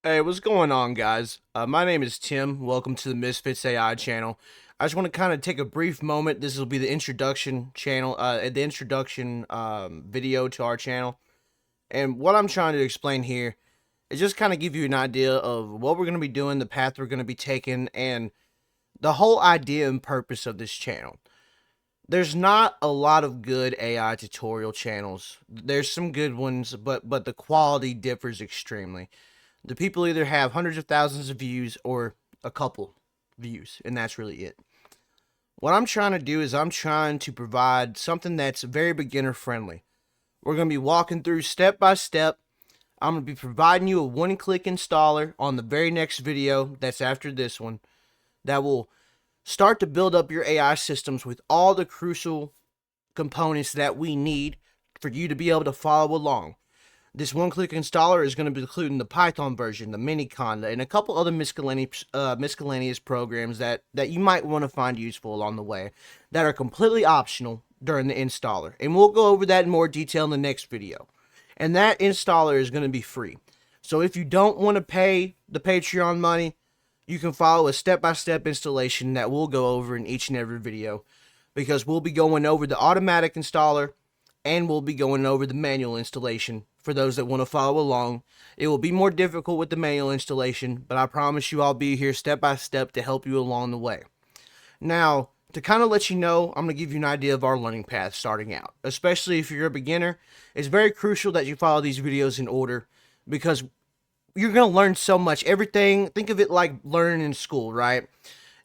Hey, what's going on, guys? My name is Tim. Welcome to the Misfits AI channel. I just want to kind of take a brief moment. This will be the introduction channel, the introduction video to our channel. And what I'm trying to explain here is just kind of give you an idea of what we're going to be doing, the path we're going to be taking, and the whole idea and purpose of this channel. There's not a lot of good AI tutorial channels. There's some good ones, but the quality differs extremely. The people either have hundreds of thousands of views or a couple views, and that's really it. What I'm trying to do is I'm trying to provide something that's very beginner friendly. We're going to be walking through step by step. I'm going to be providing you a one-click installer on the very next video that's after this one that will start to build up your AI systems with all the crucial components that we need for you to be able to follow along. This one-click installer is going to be including the Python version, the Miniconda, and a couple other miscellaneous programs that you might want to find useful along the way that are completely optional during the installer. And we'll go over that in more detail in the next video. And that installer is going to be free. So if you don't want to pay the Patreon money, you can follow a step-by-step installation that we'll go over in each and every video, because we'll be going over the automatic installer and we'll be going over the manual installation for those that want to follow along. It will be more difficult with the manual installation, but I promise you I'll be here step by step to help you along the way. Now, to kind of let you know, I'm going to give you an idea of our learning path starting out. Especially if you're a beginner, it's very crucial that you follow these videos in order, because you're going to learn so much. Everything, think of it like learning in school, right?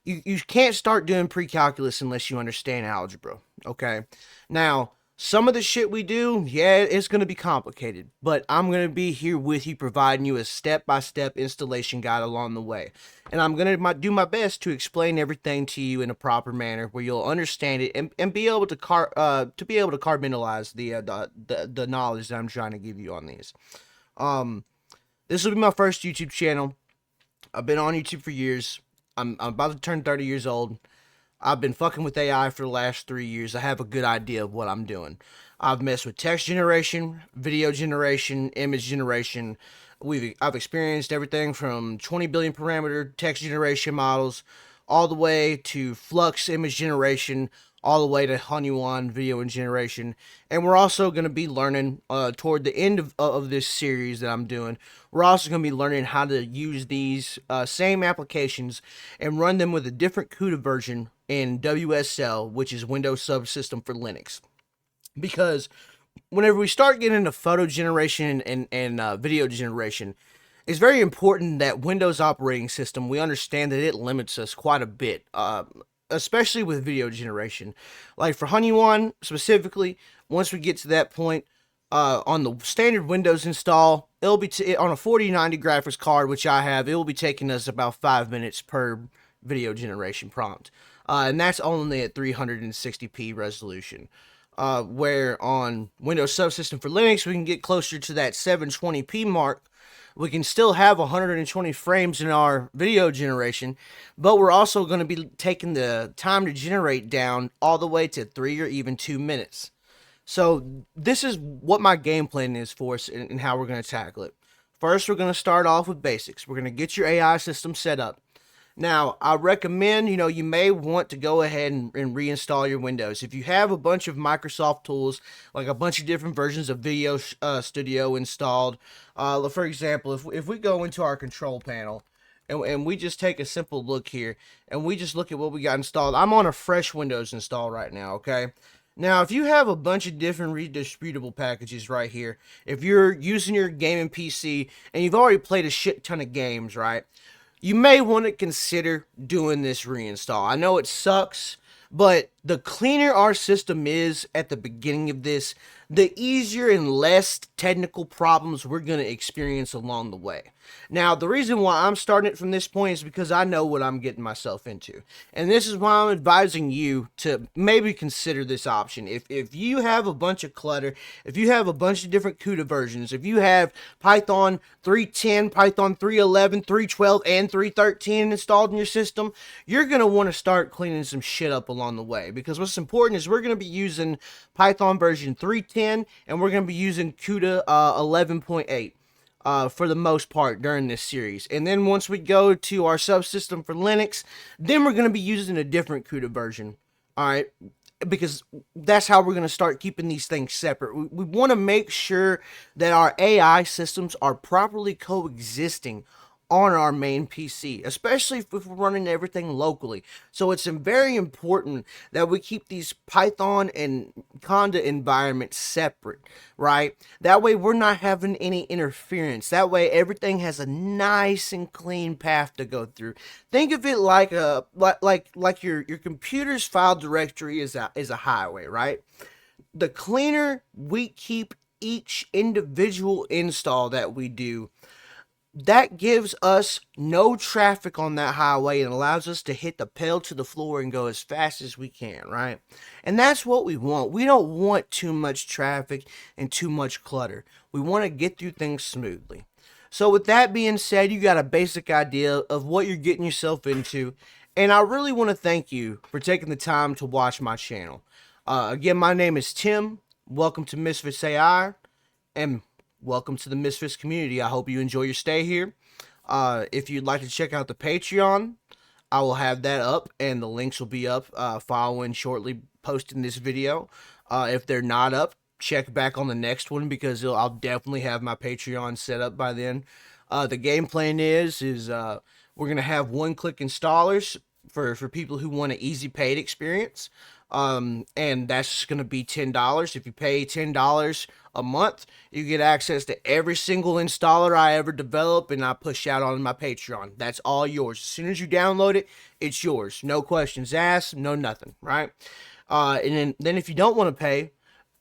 You can't start doing pre-calculus unless you understand algebra, okay? Now, some of the shit we do, yeah, it's going to be complicated, but I'm going to be here with you providing you a step-by-step installation guide along the way. And I'm going to do my best to explain everything to you in a proper manner where you'll understand it and be able to compartmentalize the knowledge that I'm trying to give you on these. This will be my first YouTube channel. I've been on YouTube for years. I'm about to turn 30 years old. I've been fucking with AI for the last 3 years. I have a good idea of what I'm doing. I've messed with text generation, video generation, image generation. I've experienced everything from 20 billion parameter text generation models all the way to Flux image generation, all the way to Honeywell video generation. And we're also going to be learning toward the end of this series that I'm doing. We're also going to be learning how to use these same applications and run them with a different CUDA version in WSL, which is Windows Subsystem for Linux. Because whenever we start getting into photo generation and video generation, it's very important that Windows operating system, we understand that it limits us quite a bit, especially with video generation. Like for Honeywell specifically, once we get to that point, on the standard Windows install, it'll be on a 4090 graphics card, which I have, it will be taking us about 5 minutes per video generation prompt. And that's only at 360p resolution. Where on Windows Subsystem for Linux, we can get closer to that 720p mark. We can still have 120 frames in our video generation, but we're also going to be taking the time to generate down all the way to 3 or even 2 minutes. So this is what my game plan is for us and how we're going to tackle it. First, we're going to start off with basics. We're going to get your AI system set up. Now, I recommend, you may want to go ahead and reinstall your Windows. If you have a bunch of Microsoft tools, like a bunch of different versions of Video Studio installed, for example, if we go into our control panel, and we just take a simple look here, and we just look at what we got installed. I'm on a fresh Windows install right now, okay? Now, if you have a bunch of different redistributable packages right here, if you're using your gaming PC, and you've already played a shit ton of games, right? You may want to consider doing this reinstall. I know it sucks, but the cleaner our system is at the beginning of this, the easier and less technical problems we're going to experience along the way. Now, the reason why I'm starting it from this point is because I know what I'm getting myself into. And this is why I'm advising you to maybe consider this option. If you have a bunch of clutter, if you have a bunch of different CUDA versions, if you have Python 3.10, Python 3.11, 3.12, and 3.13 installed in your system, you're going to want to start cleaning some shit up along the way. Because what's important is we're going to be using Python version 3.10 and we're going to be using CUDA 11.8. for the most part during this series. And then once we go to our subsystem for Linux, then we're going to be using a different CUDA version. All right, because that's how we're going to start keeping these things separate. We want to make sure that our AI systems are properly coexisting on our main PC, especially if we're running everything locally. So it's very important that we keep these Python and Conda environments separate, right? That way we're not having any interference. That way everything has a nice and clean path to go through. Think of it like your computer's file directory is a highway, right? The cleaner we keep each individual install that we do, that gives us no traffic on that highway and allows us to hit the pedal to the floor and go as fast as we can, right? And that's what we want. We don't want too much traffic and too much clutter. We want to get through things smoothly. So with that being said, you got a basic idea of what you're getting yourself into, and I really want to thank you for taking the time to watch my channel. Again, my name is Tim. Welcome to Misfit AI, and welcome to the Misfits community. I hope you enjoy your stay here. If you'd like to check out the Patreon, I will have that up, and the links will be up following shortly posting this video. If they're not up, check back on the next one, because I'll definitely have my Patreon set up by then. The game plan is we're going to have one-click installers for people who want an easy paid experience. And that's going to be $10. If you pay $10 a month, you get access to every single installer I ever develop and I push out on my Patreon. That's all yours. As soon as you download it, it's yours. No questions asked, no nothing, right? And then if you don't want to pay,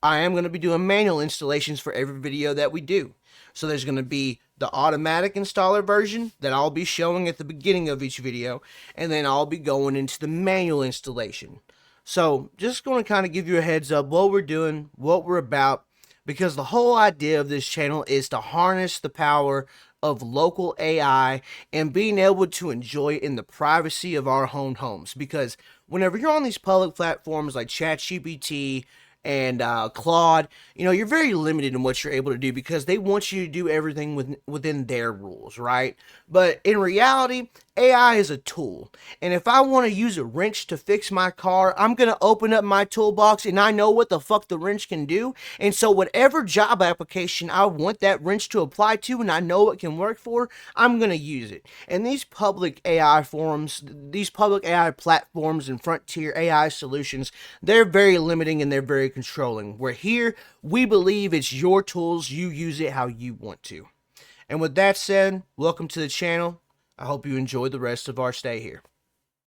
I am going to be doing manual installations for every video that we do. So there's going to be the automatic installer version that I'll be showing at the beginning of each video, and then I'll be going into the manual installation. So just going to kind of give you a heads up what we're doing, what we're about, because the whole idea of this channel is to harness the power of local AI and being able to enjoy it in the privacy of our own homes. Because whenever you're on these public platforms like ChatGPT and Claude, you're very limited in what you're able to do because they want you to do everything within their rules, right? But in reality, AI is a tool, and if I want to use a wrench to fix my car, I'm going to open up my toolbox and I know what the fuck the wrench can do. And so whatever job application I want that wrench to apply to and I know it can work for, I'm going to use it. And these public AI forums, these public AI platforms and frontier AI solutions, they're very limiting and they're very controlling. Where here, we believe it's your tools, you use it how you want to. And with that said, welcome to the channel. I hope you enjoy the rest of our stay here.